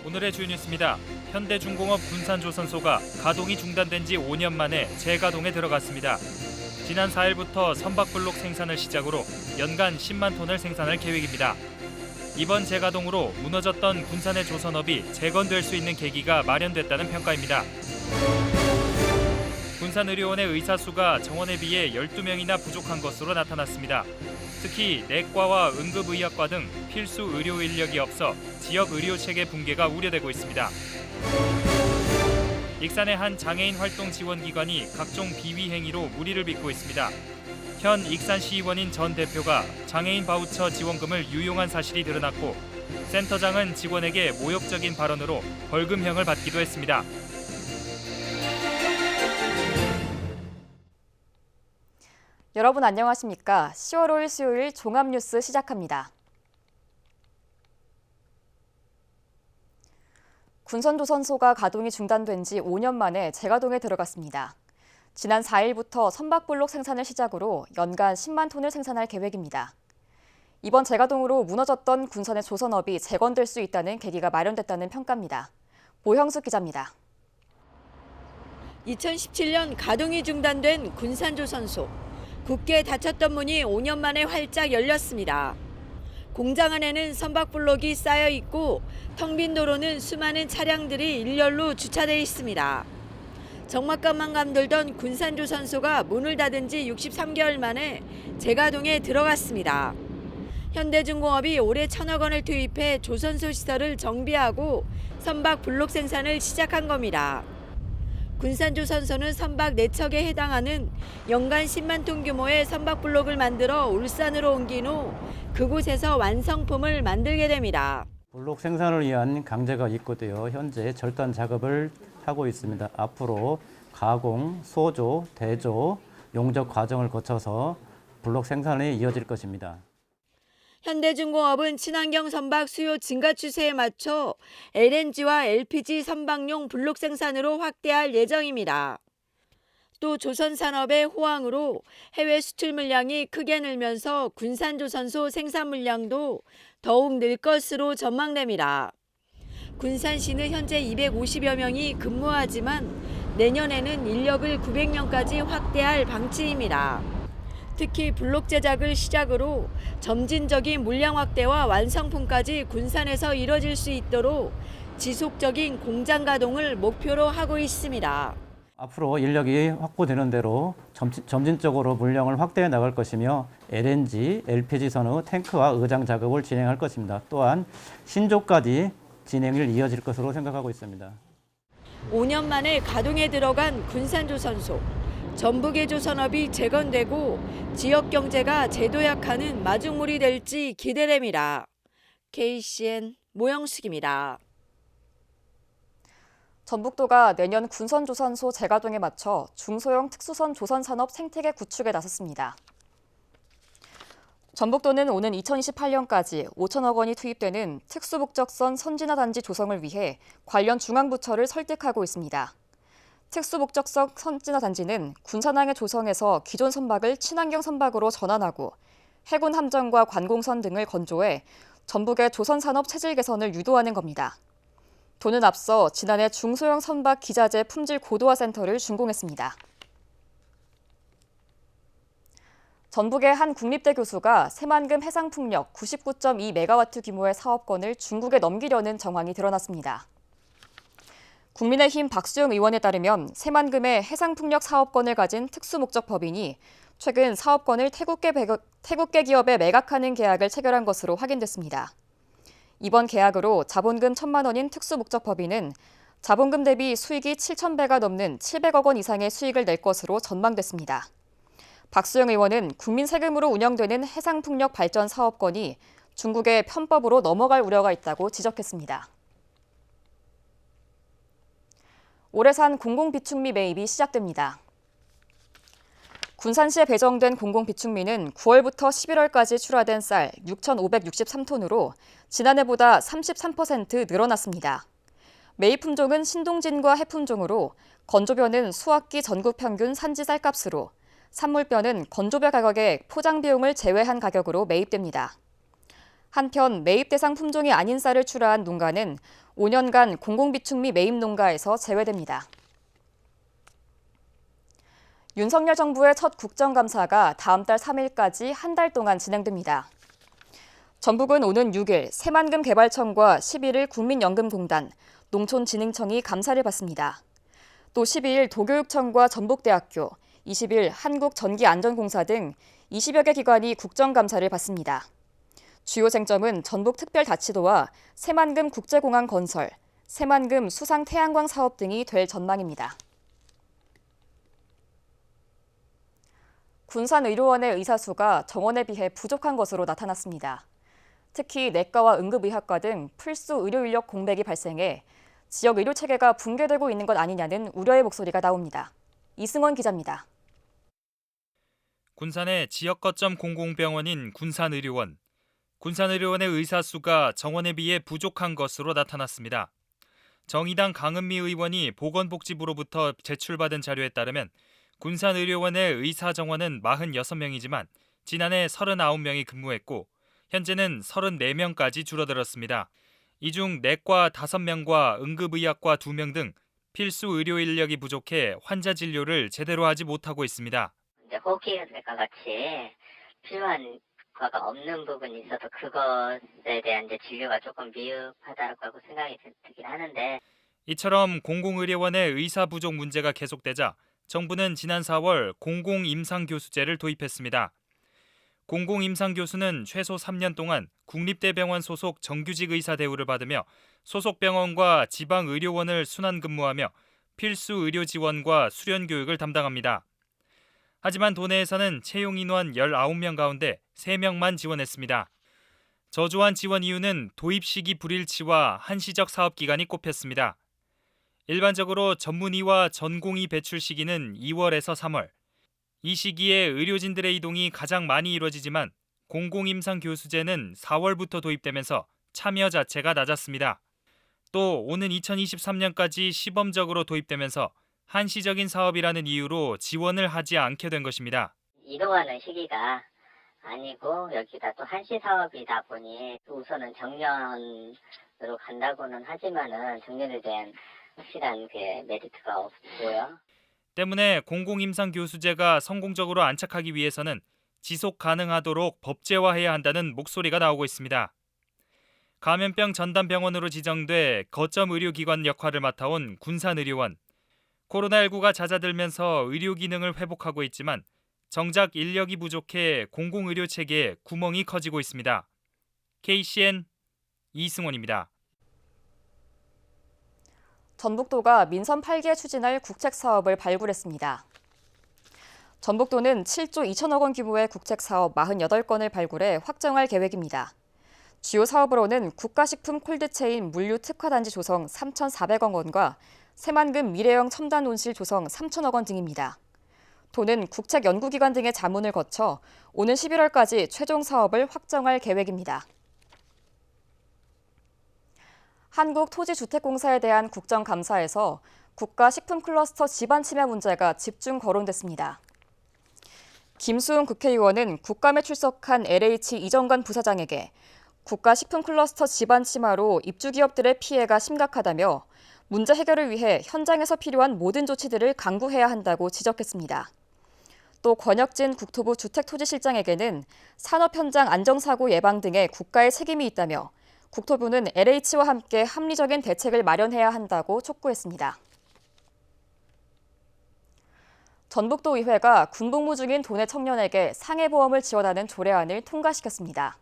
오늘의 주요 뉴스입니다. 현대중공업 군산조선소가 가동이 중단된 지 5년 만에 재가동에 들어갔습니다. 지난 4일부터 선박블록 생산을 시작으로 연간 10만 톤을 생산할 계획입니다. 이번 재가동으로 무너졌던 군산의 조선업이 재건될 수 있는 계기가 마련됐다는 평가입니다. 군산의료원의 의사 수가 정원에 비해 12명이나 부족한 것으로 나타났습니다. 특히 내과와 응급의학과 등 필수 의료 인력이 없어 지역 의료 체계 붕괴가 우려되고 있습니다. 익산의 한 장애인 활동 지원 기관이 각종 비위 행위로 물의를 빚고 있습니다. 현 익산시의원인 전 대표가 장애인 바우처 지원금을 유용한 사실이 드러났고 센터장은 직원에게 모욕적인 발언으로 벌금형을 받기도 했습니다. 여러분 안녕하십니까? 10월 5일 수요일 종합뉴스 시작합니다. 군산조선소가 가동이 중단된 지 5년 만에 재가동에 들어갔습니다. 지난 4일부터 선박블록 생산을 시작으로 연간 10만 톤을 생산할 계획입니다. 이번 재가동으로 무너졌던 군산의 조선업이 재건될 수 있다는 계기가 마련됐다는 평가입니다. 모형숙 기자입니다. 2017년 가동이 중단된 군산조선소. 굳게 닫혔던 문이 5년 만에 활짝 열렸습니다. 공장 안에는 선박블록이 쌓여 있고 텅 빈 도로는 수많은 차량들이 일렬로 주차돼 있습니다. 적막감만 감돌던 군산조선소가 문을 닫은 지 63개월 만에 재가동에 들어갔습니다. 현대중공업이 올해 1,000억 원을 투입해 조선소 시설을 정비하고 선박 블록 생산을 시작한 겁니다. 군산조선소는 선박 4척에 해당하는 연간 10만 톤 규모의 선박 블록을 만들어 울산으로 옮긴 후 그곳에서 완성품을 만들게 됩니다. 블록 생산을 위한 강제가 입고되어 현재 절단 작업을 하고 있습니다. 앞으로 가공, 소조, 대조, 용접 과정을 거쳐서 블록 생산이 이어질 것입니다. 현대중공업은 친환경 선박 수요 증가 추세에 맞춰 LNG와 LPG 선박용 블록 생산으로 확대할 예정입니다. 또 조선산업의 호황으로 해외 수출 물량이 크게 늘면서 군산조선소 생산 물량도 더욱 늘 것으로 전망됩니다. 군산시는 현재 250여 명이 근무하지만 내년에는 인력을 900명까지 확대할 방침입니다. 특히 블록 제작을 시작으로 점진적인 물량 확대와 완성품까지 군산에서 이뤄질 수 있도록 지속적인 공장 가동을 목표로 하고 있습니다. 앞으로 인력이 확보되는 대로 점진적으로 물량을 확대해 나갈 것이며 LNG, LPG 선의 탱크와 의장 작업을 진행할 것입니다. 또한 신조까지 진행을 이어질 것으로 생각하고 있습니다. 5년 만에 가동에 들어간 군산조선소. 전북의 조선업이 재건되고 지역 경제가 재도약하는 마중물이 될지 기대됩니다. KCN 모영숙입니다. 전북도가 내년 군산조선소 재가동에 맞춰 중소형 특수선 조선산업 생태계 구축에 나섰습니다. 전북도는 오는 2028년까지 5천억 원이 투입되는 특수목적선 선진화단지 조성을 위해 관련 중앙부처를 설득하고 있습니다. 특수목적성 선진화단지는 군산항의 조성에서 기존 선박을 친환경 선박으로 전환하고 해군 함정과 관공선 등을 건조해 전북의 조선산업 체질 개선을 유도하는 겁니다. 도는 앞서 지난해 중소형 선박 기자재 품질 고도화 센터를 준공했습니다. 전북의 한 국립대 교수가 새만금 해상풍력 99.2메가와트 규모의 사업권을 중국에 넘기려는 정황이 드러났습니다. 국민의힘 박수영 의원에 따르면 새만금의 해상풍력 사업권을 가진 특수목적법인이 최근 사업권을 태국계 기업에 매각하는 계약을 체결한 것으로 확인됐습니다. 이번 계약으로 자본금 1,000만 원인 특수목적법인은 자본금 대비 수익이 7,000배가 넘는 700억 원 이상의 수익을 낼 것으로 전망됐습니다. 박수영 의원은 국민 세금으로 운영되는 해상풍력 발전 사업권이 중국의 편법으로 넘어갈 우려가 있다고 지적했습니다. 올해 산 공공비축미 매입이 시작됩니다. 군산시에 배정된 공공비축미는 9월부터 11월까지 출하된 쌀 6,563톤으로 지난해보다 33% 늘어났습니다. 매입 품종은 신동진과 해품종으로 건조벼는 수확기 전국 평균 산지 쌀값으로 산물벼는 건조벼 가격에 포장 비용을 제외한 가격으로 매입됩니다. 한편 매입 대상 품종이 아닌 쌀을 출하한 농가는 5년간 공공비축미 매입 농가에서 제외됩니다. 윤석열 정부의 첫 국정감사가 다음 달 3일까지 한 달 동안 진행됩니다. 전북은 오는 6일 새만금 개발청과 11일 국민연금공단, 농촌진흥청이 감사를 받습니다. 또 12일 도교육청과 전북대학교, 20일 한국전기안전공사 등 20여 개 기관이 국정감사를 받습니다. 주요 쟁점은 전북특별자치도와 새만금 국제공항 건설, 새만금 수상태양광 사업 등이 될 전망입니다. 군산의료원의 의사 수가 정원에 비해 부족한 것으로 나타났습니다. 특히 내과와 응급의학과 등 필수 의료 인력 공백이 발생해 지역 의료 체계가 붕괴되고 있는 것 아니냐는 우려의 목소리가 나옵니다. 이승원 기자입니다. 군산의 지역 거점 공공병원인 군산의료원. 군산의료원의 의사 수가 정원에 비해 부족한 것으로 나타났습니다. 정의당 강은미 의원이 보건복지부로부터 제출받은 자료에 따르면 군산의료원의 의사 정원은 46명이지만 지난해 39명이 근무했고 현재는 34명까지 줄어들었습니다. 이 중 내과 5명과 응급의학과 2명 등 필수 의료 인력이 부족해 환자 진료를 제대로 하지 못하고 있습니다. 호흡기관과 같이 필요한 과가 없는 부분이 있어서 그것에 대한 진료가 조금 미흡하다고 생각이 들긴 하는데 이처럼 공공의료원의 의사 부족 문제가 계속되자 정부는 지난 4월 공공임상교수제를 도입했습니다. 공공임상교수는 최소 3년 동안 국립대병원 소속 정규직 의사 대우를 받으며 소속 병원과 지방의료원을 순환근무하며 필수 의료 지원과 수련 교육을 담당합니다. 하지만 도내에서는 채용 인원 19명 가운데 3명만 지원했습니다. 저조한 지원 이유는 도입 시기 불일치와 한시적 사업 기간이 꼽혔습니다. 일반적으로 전문의와 전공의 배출 시기는 2월에서 3월. 이 시기에 의료진들의 이동이 가장 많이 이루어지지만 공공임상교수제는 4월부터 도입되면서 참여 자체가 낮았습니다. 또 오는 2023년까지 시범적으로 도입되면서 한시적인 사업이라는 이유로 지원을 하지 않게 된 것입니다. 이동하는 시기가 아니고 여기다 또 한시 사업이다 보니 우선은 정년으로 간다고는 하지만은 정년에 대한 확실한 메리트가 없고요. 때문에 공공임상교수제가 성공적으로 안착하기 위해서는 지속 가능하도록 법제화해야 한다는 목소리가 나오고 있습니다. 감염병 전담병원으로 지정돼 거점 의료기관 역할을 맡아온 군산의료원. 코로나19가 잦아들면서 의료 기능을 회복하고 있지만 정작 인력이 부족해 공공의료 체계에 구멍이 커지고 있습니다. KCN 이승원입니다. 전북도가 민선 8기에 추진할 국책 사업을 발굴했습니다. 전북도는 7조 2천억 원 규모의 국책 사업 48건을 발굴해 확정할 계획입니다. 주요 사업으로는 국가식품 콜드체인 물류 특화단지 조성 3,400억 원과 새만금 미래형 첨단 온실 조성 3천억 원 등입니다. 도는 국책 연구기관 등의 자문을 거쳐 오는 11월까지 최종 사업을 확정할 계획입니다. 한국토지주택공사에 대한 국정감사에서 국가식품클러스터 집안 침해 문제가 집중 거론됐습니다. 김수웅 국회의원은 국감에 출석한 LH 이정관 부사장에게 국가식품클러스터 집안 침하로 입주기업들의 피해가 심각하다며 문제 해결을 위해 현장에서 필요한 모든 조치들을 강구해야 한다고 지적했습니다. 또 권혁진 국토부 주택토지실장에게는 산업 현장 안정사고 예방 등의 국가의 책임이 있다며 국토부는 LH와 함께 합리적인 대책을 마련해야 한다고 촉구했습니다. 전북도의회가 군복무 중인 도내 청년에게 상해보험을 지원하는 조례안을 통과시켰습니다.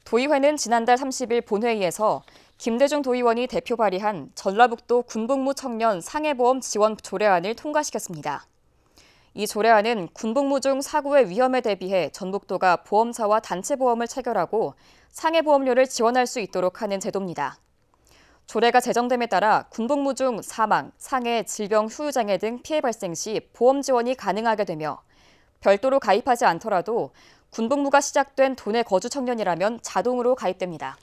도의회는 지난달 30일 본회의에서 김대중 도의원이 대표 발의한 전라북도 군복무 청년 상해보험 지원 조례안을 통과시켰습니다. 이 조례안은 군복무 중 사고의 위험에 대비해 전북도가 보험사와 단체 보험을 체결하고 상해보험료를 지원할 수 있도록 하는 제도입니다. 조례가 제정됨에 따라 군복무 중 사망, 상해, 질병, 후유장애 등 피해 발생 시 보험 지원이 가능하게 되며 별도로 가입하지 않더라도 군복무가 시작된 도내 거주 청년이라면 자동으로 가입됩니다.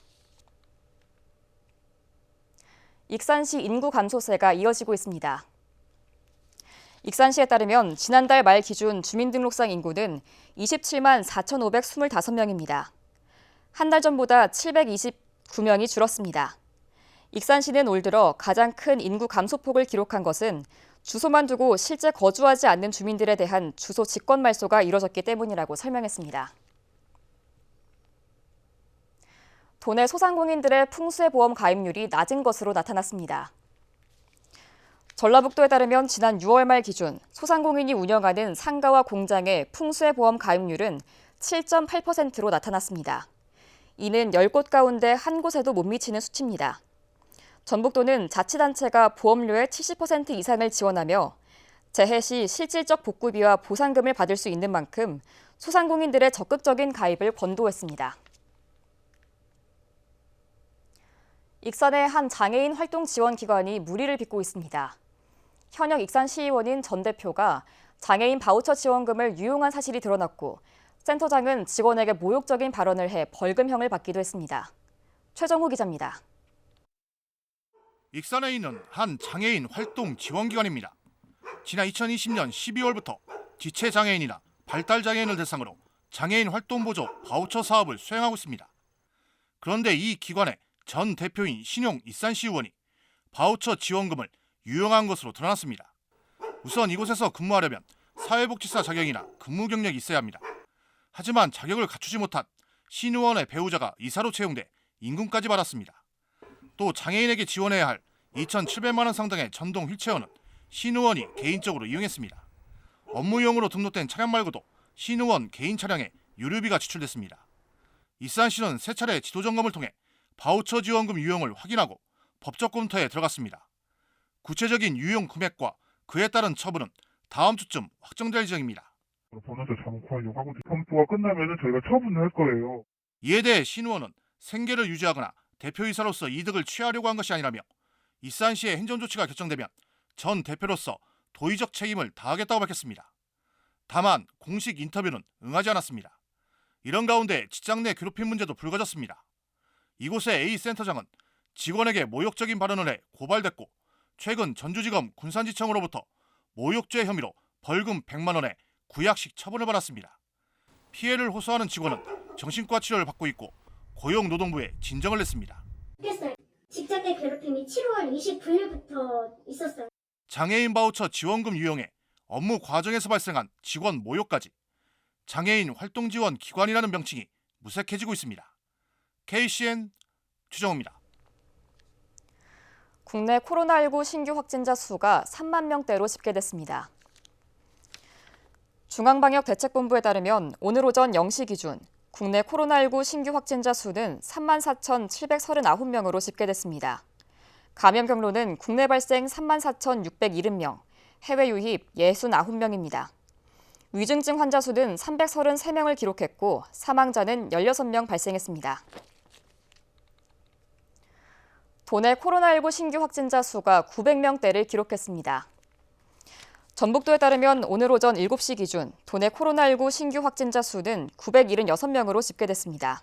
익산시 인구 감소세가 이어지고 있습니다. 익산시에 따르면 지난달 말 기준 주민등록상 인구는 27만 4,525명입니다. 한 달 전보다 729명이 줄었습니다. 익산시는 올 들어 가장 큰 인구 감소폭을 기록한 것은 주소만 두고 실제 거주하지 않는 주민들에 대한 주소 직권 말소가 이뤄졌기 때문이라고 설명했습니다. 도내 소상공인들의 풍수해보험 가입률이 낮은 것으로 나타났습니다. 전라북도에 따르면 지난 6월 말 기준 소상공인이 운영하는 상가와 공장의 풍수해보험 가입률은 7.8%로 나타났습니다. 이는 10곳 가운데 한 곳에도 못 미치는 수치입니다. 전북도는 자치단체가 보험료의 70% 이상을 지원하며 재해 시 실질적 복구비와 보상금을 받을 수 있는 만큼 소상공인들의 적극적인 가입을 권고했습니다. 익산의 한 장애인 활동 지원 기관이 물의를 빚고 있습니다. 현역 익산시의원인 전 대표가 장애인 바우처 지원금을 유용한 사실이 드러났고 센터장은 직원에게 모욕적인 발언을 해 벌금형을 받기도 했습니다. 최정호 기자입니다. 익산에 있는 한 장애인 활동 지원기관입니다. 지난 2020년 12월부터 지체장애인이나 발달장애인을 대상으로 장애인 활동보조 바우처 사업을 수행하고 있습니다. 그런데 이 기관의 전 대표인 신용 익산시의원이 바우처 지원금을 유용한 것으로 드러났습니다. 우선 이곳에서 근무하려면 사회복지사 자격이나 근무 경력이 있어야 합니다. 하지만 자격을 갖추지 못한 신 의원의 배우자가 이사로 채용돼 임금까지 받았습니다. 또 장애인에게 지원해야 할 2,700만 원 상당의 전동 휠체어는 신 의원이 개인적으로 이용했습니다. 업무용으로 등록된 차량 말고도 신 의원 개인 차량에 유류비가 지출됐습니다. 익산시는 세 차례 지도 점검을 통해 바우처 지원금 유용을 확인하고 법적 검토에 들어갔습니다. 구체적인 유용 금액과 그에 따른 처분은 다음 주쯤 확정될 예정입니다. 번호도 잠궈하려고 하고 검토가 끝나면 저희가 처분을 할 거예요. 이에 대해 신 의원은 생계를 유지하거나 대표이사로서 이득을 취하려고 한 것이 아니라며 익산시의 행정조치가 결정되면 전 대표로서 도의적 책임을 다하겠다고 밝혔습니다. 다만 공식 인터뷰는 응하지 않았습니다. 이런 가운데 직장 내 괴롭힘 문제도 불거졌습니다. 이곳의 A 센터장은 직원에게 모욕적인 발언을 해 고발됐고 최근 전주지검 군산지청으로부터 모욕죄 혐의로 벌금 100만 원의 구약식 처분을 받았습니다. 피해를 호소하는 직원은 정신과 치료를 받고 있고 고용노동부에 진정을 냈습니다. 직장 내 괴롭힘이 7월 29일부터 있었어요. 장애인 바우처 지원금 유용에 업무 과정에서 발생한 직원 모욕까지 장애인 활동 지원 기관이라는 명칭이 무색해지고 있습니다. KCN 최정호입니다. 국내 코로나19 신규 확진자 수가 3만 명대로 집계됐습니다. 중앙방역대책본부에 따르면 오늘 오전 0시 기준 국내 코로나19 신규 확진자 수는 34,739명으로 집계됐습니다. 감염 경로는 국내 발생 34,670명, 해외 유입 69명입니다. 위중증 환자 수는 333명을 기록했고 사망자는 16명 발생했습니다. 도내 코로나19 신규 확진자 수가 900명대를 기록했습니다. 전북도에 따르면 오늘 오전 7시 기준 도내 코로나19 신규 확진자 수는 976명으로 집계됐습니다.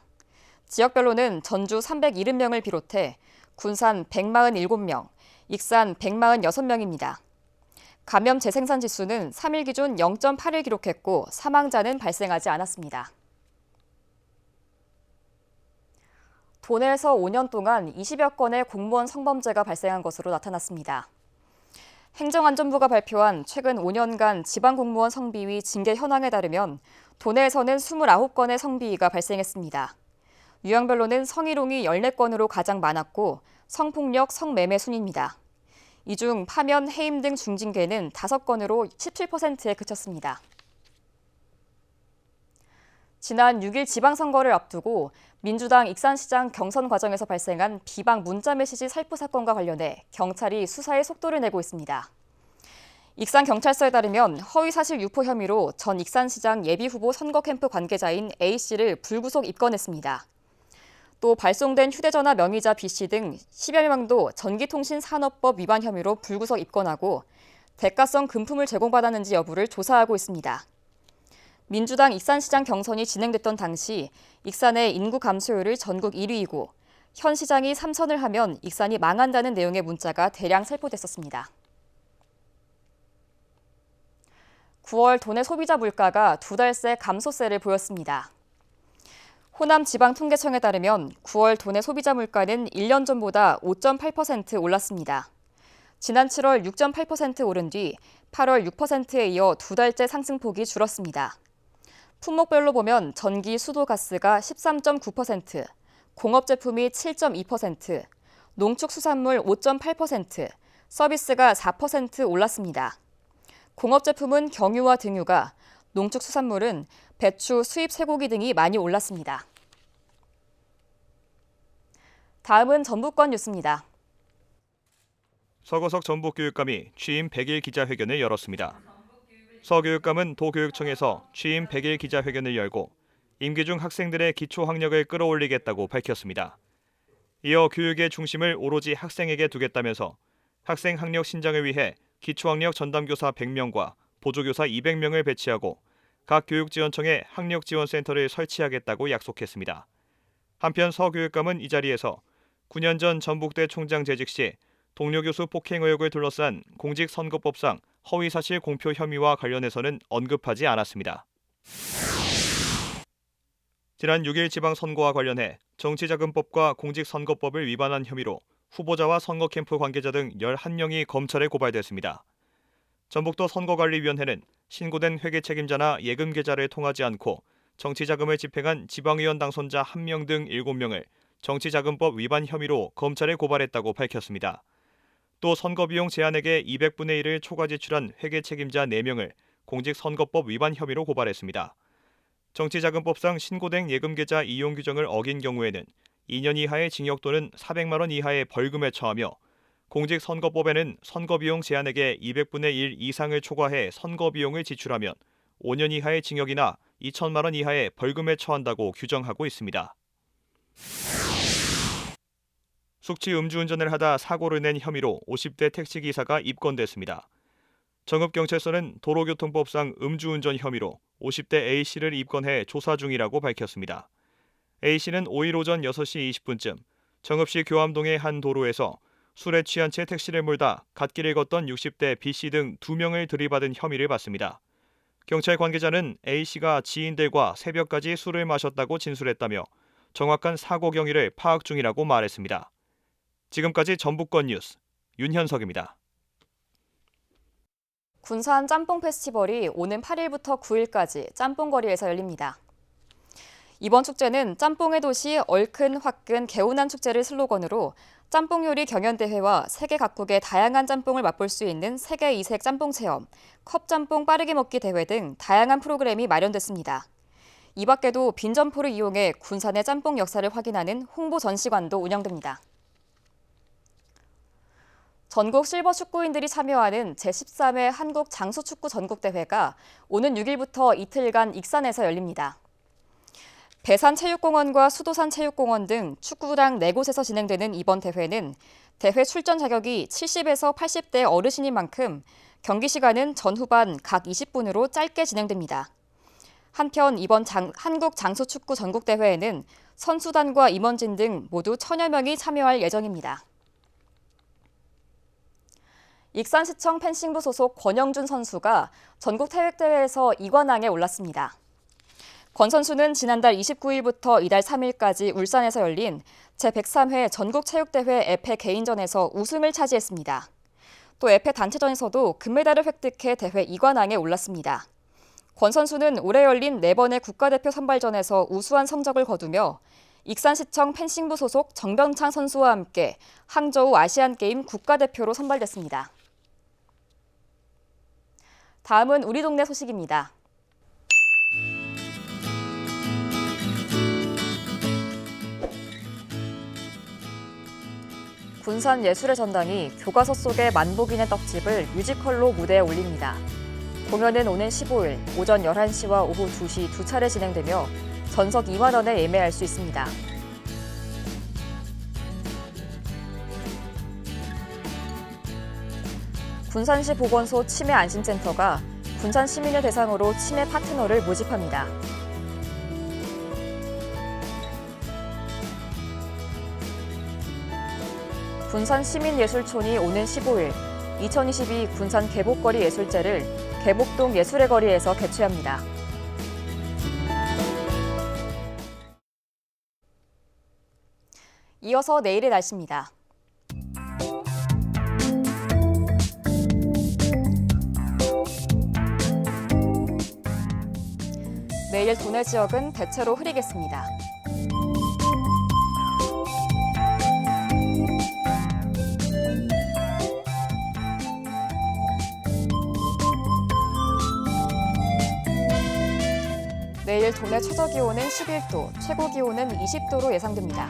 지역별로는 전주 370명을 비롯해 군산 147명, 익산 146명입니다. 감염 재생산 지수는 3일 기준 0.8을 기록했고 사망자는 발생하지 않았습니다. 도내에서 5년 동안 20여 건의 공무원 성범죄가 발생한 것으로 나타났습니다. 행정안전부가 발표한 최근 5년간 지방공무원 성비위 징계 현황에 따르면 도내에서는 29건의 성비위가 발생했습니다. 유형별로는 성희롱이 14건으로 가장 많았고 성폭력, 성매매 순입니다. 이 중 파면, 해임 등 중징계는 5건으로 17%에 그쳤습니다. 지난 6일 지방선거를 앞두고 민주당 익산시장 경선 과정에서 발생한 비방 문자메시지 살포 사건과 관련해 경찰이 수사에 속도를 내고 있습니다. 익산경찰서에 따르면 허위사실 유포 혐의로 전 익산시장 예비후보 선거캠프 관계자인 A씨를 불구속 입건했습니다. 또 발송된 휴대전화 명의자 B씨 등 10여 명도 전기통신산업법 위반 혐의로 불구속 입건하고 대가성 금품을 제공받았는지 여부를 조사하고 있습니다. 민주당 익산시장 경선이 진행됐던 당시 익산의 인구 감소율을 전국 1위이고 현 시장이 3선을 하면 익산이 망한다는 내용의 문자가 대량 살포됐었습니다. 9월 도내 소비자 물가가 2달 새 감소세를 보였습니다. 호남지방통계청에 따르면 9월 도내 소비자 물가는 1년 전보다 5.8% 올랐습니다. 지난 7월 6.8% 오른 뒤 8월 6%에 이어 두 달째 상승폭이 줄었습니다. 품목별로 보면 전기, 수도, 가스가 13.9%, 공업 제품이 7.2%, 농축수산물 5.8%, 서비스가 4% 올랐습니다. 공업 제품은 경유와 등유가, 농축수산물은 배추, 수입 쇠고기 등이 많이 올랐습니다. 다음은 전북권 뉴스입니다. 서거석 전북교육감이 취임 100일 기자회견을 열었습니다. 서 교육감은 도교육청에서 취임 100일 기자회견을 열고 임기 중 학생들의 기초학력을 끌어올리겠다고 밝혔습니다. 이어 교육의 중심을 오로지 학생에게 두겠다면서 학생 학력 신장을 위해 기초학력 전담교사 100명과 보조교사 200명을 배치하고 각 교육지원청에 학력지원센터를 설치하겠다고 약속했습니다. 한편 서 교육감은 이 자리에서 9년 전 전북대 총장 재직 시 동료 교수 폭행 의혹을 둘러싼 공직선거법상 허위사실 공표 혐의와 관련해서는 언급하지 않았습니다. 지난 6일 지방선거와 관련해 정치자금법과 공직선거법을 위반한 혐의로 후보자와 선거 캠프 관계자 등 11명이 검찰에 고발됐습니다. 전북도 선거관리위원회는 신고된 회계 책임자나 예금 계좌를 통하지 않고 정치자금을 집행한 지방의원 당선자 1명 등 7명을 정치자금법 위반 혐의로 검찰에 고발했다고 밝혔습니다. 또 선거비용 제한액의 200분의 1을 초과 지출한 회계 책임자 4명을 공직선거법 위반 혐의로 고발했습니다. 정치자금법상 신고된 예금계좌 이용 규정을 어긴 경우에는 2년 이하의 징역 또는 400만 원 이하의 벌금에 처하며 공직선거법에는 선거비용 제한액의 200분의 1 이상을 초과해 선거비용을 지출하면 5년 이하의 징역이나 2천만 원 이하의 벌금에 처한다고 규정하고 있습니다. 숙취 음주운전을 하다 사고를 낸 혐의로 50대 택시기사가 입건됐습니다. 정읍경찰서는 도로교통법상 음주운전 혐의로 50대 A씨를 입건해 조사 중이라고 밝혔습니다. A씨는 5일 오전 6시 20분쯤 정읍시 교암동의 한 도로에서 술에 취한 채 택시를 몰다 갓길을 걷던 60대 B씨 등 2명을 들이받은 혐의를 받습니다. 경찰 관계자는 A씨가 지인들과 새벽까지 술을 마셨다고 진술했다며 정확한 사고 경위를 파악 중이라고 말했습니다. 지금까지 전북권 뉴스 윤현석입니다. 군산 짬뽕 페스티벌이 오는 8일부터 9일까지 짬뽕거리에서 열립니다. 이번 축제는 짬뽕의 도시 얼큰, 화끈, 개운한 축제를 슬로건으로 짬뽕 요리 경연대회와 세계 각국의 다양한 짬뽕을 맛볼 수 있는 세계 이색 짬뽕 체험, 컵짬뽕 빠르게 먹기 대회 등 다양한 프로그램이 마련됐습니다. 이 밖에도 빈점포를 이용해 군산의 짬뽕 역사를 확인하는 홍보 전시관도 운영됩니다. 전국 실버 축구인들이 참여하는 제13회 한국 장수축구 전국대회가 오는 6일부터 이틀간 익산에서 열립니다. 배산체육공원과 수도산체육공원 등 축구장 4곳에서 진행되는 이번 대회는 대회 출전 자격이 70에서 80대 어르신인 만큼 경기 시간은 전후반 각 20분으로 짧게 진행됩니다. 한편 이번 한국 장수축구 전국대회에는 선수단과 임원진 등 모두 1000여 명이 참여할 예정입니다. 익산시청 펜싱부 소속 권영준 선수가 전국 태백대회에서 2관왕에 올랐습니다. 권 선수는 지난달 29일부터 이달 3일까지 울산에서 열린 제103회 전국체육대회 에페 개인전에서 우승을 차지했습니다. 또 에페 단체전에서도 금메달을 획득해 대회 2관왕에 올랐습니다. 권 선수는 올해 열린 4번의 국가대표 선발전에서 우수한 성적을 거두며 익산시청 펜싱부 소속 정병창 선수와 함께 항저우 아시안게임 국가대표로 선발됐습니다. 다음은 우리 동네 소식입니다. 군산 예술의 전당이 교과서 속의 만복인의 떡집을 뮤지컬로 무대에 올립니다. 공연은 오는 15일 오전 11시와 오후 2시 두 차례 진행되며 전석 2만 원에 예매할 수 있습니다. 군산시 보건소 치매안심센터가 군산 시민을 대상으로 치매 파트너를 모집합니다. 군산 시민예술촌이 오는 15일 2022 군산 개복거리 예술제를 개복동 예술의 거리에서 개최합니다. 이어서 내일의 날씨입니다. 내일 도내 지역은 대체로 흐리겠습니다. 내일 도내 최저기온은 11도, 최고기온은 20도로 예상됩니다.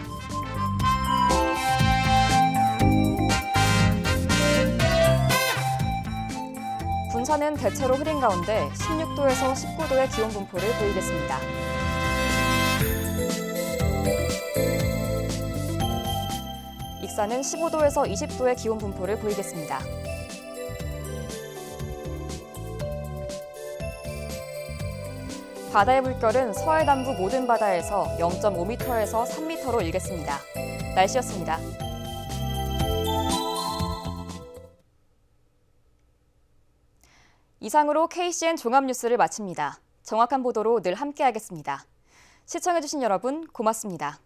군산은 대체로 흐린 가운데 16도에서 19도의 기온 분포를 보이겠습니다. 익산은 15도에서 20도의 기온 분포를 보이겠습니다. 바다의 물결은 서해 남부 모든 바다에서 0.5m에서 3m로 일겠습니다. 날씨였습니다. 이상으로 KCN 종합뉴스를 마칩니다. 정확한 보도로 늘 함께하겠습니다. 시청해주신 여러분 고맙습니다.